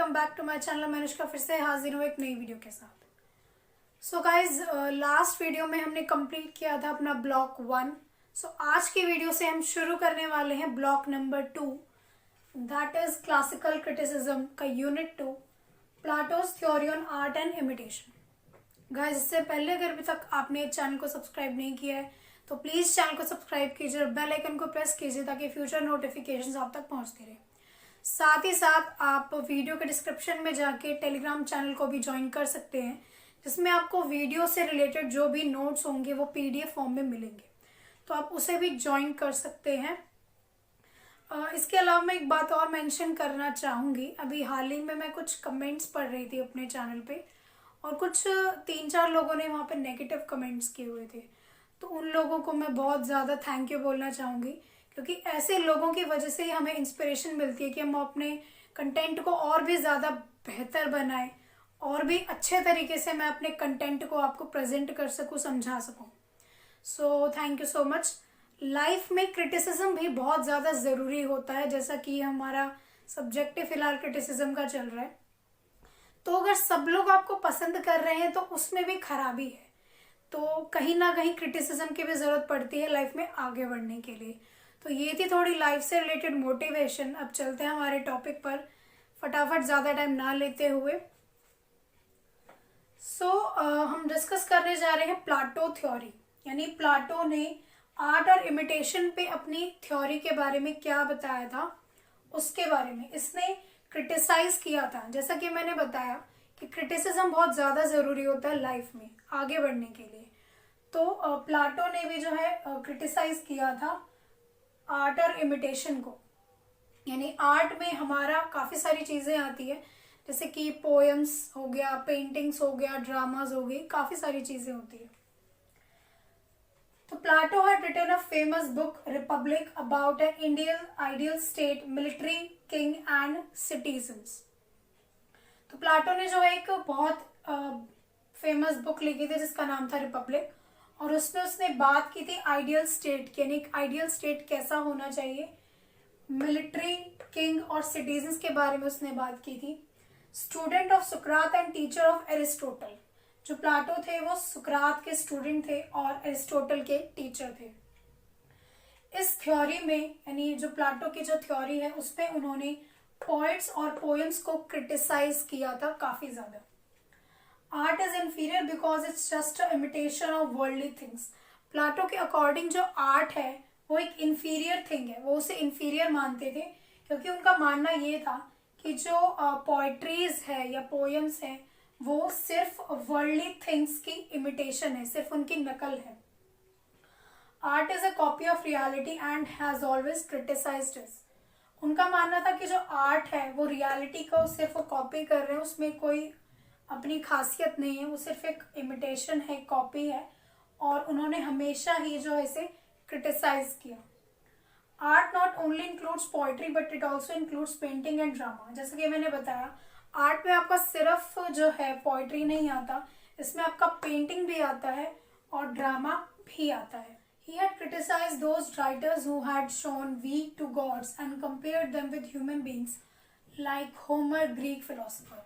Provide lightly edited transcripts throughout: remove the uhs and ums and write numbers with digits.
Back to my channel. मैं अनुष्का फिर से हाजिर हूँ एक नई वीडियो के साथ। सो गाइज, लास्ट वीडियो में हमने कंप्लीट किया था अपना ब्लॉक 1। सो आज की वीडियो से हम शुरू करने वाले हैं block number 2, that is classical criticism का unit 2, Plato's theory on art and imitation. Guys, इससे पहले अगर अभी तक आपने चैनल को सब्सक्राइब नहीं किया है तो प्लीज चैनल को सब्सक्राइब कीजिए और बेल आइकन को प्रेस कीजिए ताकि फ्यूचर नोटिफिकेशंस आप तक पहुंचते रहे। साथ ही साथ आप वीडियो के डिस्क्रिप्शन में जाके टेलीग्राम चैनल को भी ज्वाइन कर सकते हैं, जिसमें आपको वीडियो से रिलेटेड जो भी नोट्स होंगे वो पीडीएफ फॉर्म में मिलेंगे, तो आप उसे भी ज्वाइन कर सकते हैं। इसके अलावा मैं एक बात और मेंशन करना चाहूँगी। अभी हाल ही में मैं कुछ कमेंट्स पढ़ रही थी अपने चैनल पे और कुछ 3-4 लोगों ने वहाँ पे नेगेटिव कमेंट्स किए हुए थे, तो उन लोगों को मैं बहुत ज़्यादा थैंक यू बोलना चाहूँगी, क्योंकि ऐसे लोगों की वजह से ही हमें इंस्पिरेशन मिलती है कि हम अपने कंटेंट को और भी ज़्यादा बेहतर बनाएं और भी अच्छे तरीके से मैं अपने कंटेंट को आपको प्रेजेंट कर सकूं, समझा सकूं। So thank you so much. Life में क्रिटिसिज्म भी बहुत ज़्यादा ज़रूरी होता है, जैसा कि हमारा सब्जेक्ट फिलहाल क्रिटिसिज्म का चल रहा है। तो अगर सब लोग आपको पसंद कर रहे हैं तो उसमें भी खराबी है, तो कहीं ना कहीं क्रिटिसिज्म की भी ज़रूरत पड़ती है लाइफ में आगे बढ़ने के लिए। तो ये थी थोड़ी लाइफ से रिलेटेड मोटिवेशन। अब चलते हैं हमारे टॉपिक पर, फटाफट ज़्यादा टाइम ना लेते हुए। हम डिस्कस करने जा रहे हैं प्लाटो थ्योरी, यानी प्लाटो ने आर्ट और इमिटेशन पे अपनी थ्योरी के बारे में क्या बताया था, उसके बारे में इसने क्रिटिसाइज किया था। जैसा कि मैंने बताया कि क्रिटिसिज्म बहुत ज़्यादा ज़रूरी होता है लाइफ में आगे बढ़ने के लिए। तो प्लाटो ने भी जो है क्रिटिसाइज किया था आर्ट और इमिटेशन को। यानी आर्ट में हमारा काफ़ी सारी चीज़ें आती है, जैसे कि पोएम्स हो गया, पेंटिंग्स हो गया, ड्रामाज हो गई, काफ़ी सारी चीज़ें होती है। तो Plato had written a famous book Republic about an Indian ideal state, military, king and citizens. तो प्लाटो ने जो है एक बहुत फेमस बुक लिखी थी जिसका नाम था रिपब्लिक, और उसमें उसने बात की थी आइडियल स्टेट की, यानी एक आइडियल स्टेट कैसा होना चाहिए, मिलिट्री, किंग और सिटीजन्स के बारे में उसने बात की थी। Student of Sukrat and teacher of Aristotle, जो प्लाटो थे वो सुकरात के स्टूडेंट थे और एरिस्टोटल के टीचर थे। इस थ्योरी में, यानी जो प्लाटो की जो थ्योरी है उसमें उन्होंने पोइट्स और पोएम्स को क्रिटिसाइज किया था काफी ज्यादा। Art is inferior because it's just a imitation of worldly things. Plato के अकॉर्डिंग जो आर्ट है वो एक इंफीरियर थिंग है, वो उसे इंफीरियर मानते थे, क्योंकि उनका मानना ये था कि जो पोइट्रीज है या पोएम्स है वो सिर्फ वर्ल्डली थिंग्स की इमिटेशन है, सिर्फ उनकी नकल है। Art is a copy of reality and has always criticised it. उनका मानना था कि जो आर्ट है वो रियलिटी को सिर्फ कॉपी कर रहे हैं, उसमें कोई अपनी खासियत नहीं है, वो सिर्फ एक इमिटेशन है, कॉपी है, और उन्होंने हमेशा ही जो है इसे क्रिटिसाइज किया। Art not only includes poetry but it also includes painting and drama. जैसे कि मैंने बताया, आर्ट में आपका सिर्फ जो है पोइट्री नहीं आता, इसमें आपका पेंटिंग भी आता है और ड्रामा भी आता है। He had criticized those writers who had shown weak to gods and compared them with human beings like Homer, Greek philosopher.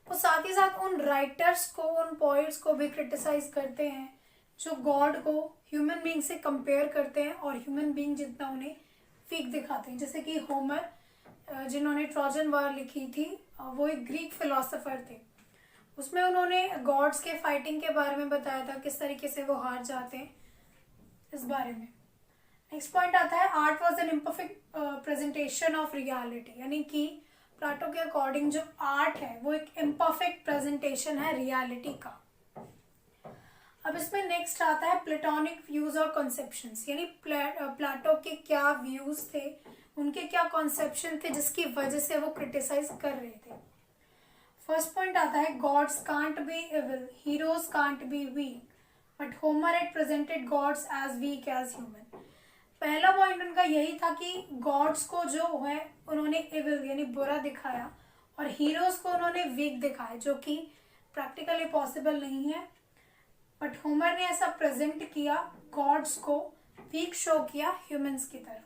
वो साथ ही साथ उन राइटर्स को, उन पोइट्स को भी क्रिटिसाइज करते हैं जो गॉड को ह्यूमन बीइंग से कंपेयर करते हैं और ह्यूमन बीइंग जितना उन्हें वीक दिखाते हैं। जैसे कि होमर, जिन्होंने ट्रोजन वॉर लिखी थी, वो एक ग्रीक फिलोसोफर थे। उसमें उन्होंने गॉड्स के फाइटिंग के बारे में बताया था, किस तरीके से वो हार जाते हैं, इस बारे में। नेक्स्ट पॉइंट आता है art was an imperfect presentation of reality, यानी कि प्लाटो के अकॉर्डिंग जो आर्ट है वो एक इम्परफेक्ट प्रेजेंटेशन है रियलिटी का। अब इसमें नेक्स्ट आता है प्लेटोनिक व्यूज और कॉन्सेप्शंस, यानी प्लाटो के क्या व्यूज थे, उनके क्या कॉन्सेप्शन थे जिसकी वजह से वो क्रिटिसाइज कर रहे थे। फर्स्ट पॉइंट आता है gods can't be evil, heroes can't be weak, but Homer had presented gods as weak as human. पहला पॉइंट उनका यही था कि गॉड्स को जो है उन्होंने इविल यानी बुरा दिखाया और हीरोज को उन्होंने वीक दिखाया, जो कि प्रैक्टिकली पॉसिबल नहीं है। बट होमर ने ऐसा प्रेजेंट किया गॉड्स को वीक शो किया ह्यूमंस की तरह।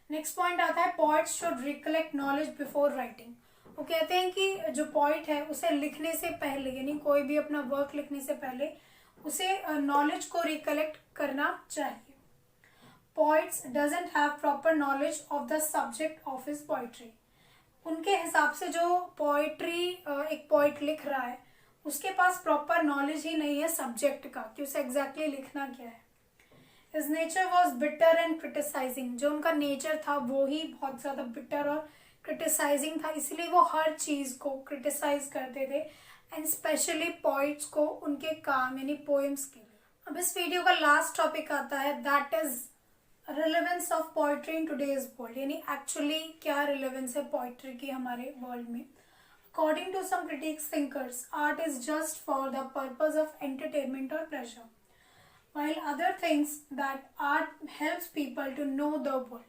नेक्स्ट पॉइंट आता है poets should recollect knowledge before writing. वो कहते हैं कि जो पोइट है उसे लिखने से पहले यानी कोई भी अपना वर्क लिखने से पहले उसे नॉलेज को रिकलेक्ट करना चाहिए। Poets doesn't have proper knowledge of the subject of his poetry. उनके हिसाब से जो पोइट्री एक पोइट लिख रहा है उसके पास प्रॉपर नॉलेज ही नहीं है सब्जेक्ट का कि उसे एग्जैक्टली लिखना क्या है। His nature was bitter and criticizing। जो उनका नेचर था वो ही बहुत ज़्यादा बिटर और क्रिटिसाइजिंग था, इसलिए वो हर चीज़ को क्रिटिसाइज करते थे एंड स्पेशली पोइट्स को उनके काम यानी पोएम्स के लिए। अब इस वीडियो का लास्ट टॉपिक आता है that is relevance of poetry in today's world, यानी एक्चुअली क्या रिलेवेंस है पोइट्री की हमारे वर्ल्ड में। According to some critics thinkers art is just for the purpose of entertainment और pleasure, while other thinks that art helps people to know the world।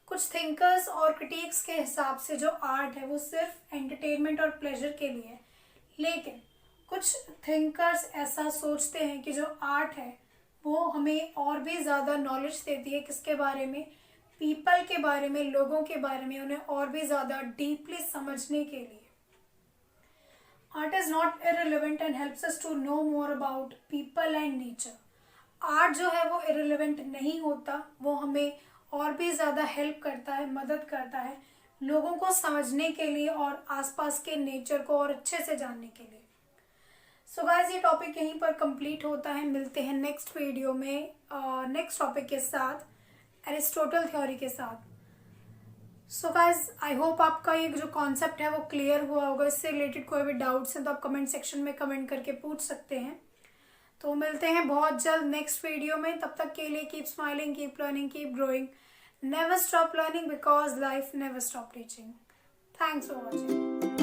कुछ thinkers और critics के हिसाब से जो आर्ट है वो सिर्फ एंटरटेनमेंट और प्लेजर के लिए है, लेकिन कुछ थिंकर्स ऐसा सोचते हैं कि जो आर्ट है वो हमें और भी ज़्यादा नॉलेज देती है किसके बारे में, पीपल के बारे में, लोगों के बारे में, उन्हें और भी ज़्यादा डीपली समझने के लिए। Art is not irrelevant and helps us to know more about people and nature. Art जो है वो इररिलेवेंट नहीं होता, वो हमें और भी ज़्यादा हेल्प करता है, मदद करता है लोगों को समझने के लिए और आसपास के नेचर को और अच्छे से जानने के लिए। सो गाइस ये टॉपिक यहीं पर कंप्लीट होता है। मिलते हैं नेक्स्ट वीडियो में नेक्स्ट टॉपिक के साथ, एरिस्टोटल थ्योरी के साथ। सो गाइस आई होप आपका ये जो कॉन्सेप्ट है वो क्लियर हुआ होगा। इससे रिलेटेड कोई भी डाउट्स हैं तो आप कमेंट सेक्शन में कमेंट करके पूछ सकते हैं। तो मिलते हैं बहुत जल्द नेक्स्ट वीडियो में। तब तक के लिए keep smiling, keep learning, keep growing, never stop learning because life never stop teaching. Thanks for watching.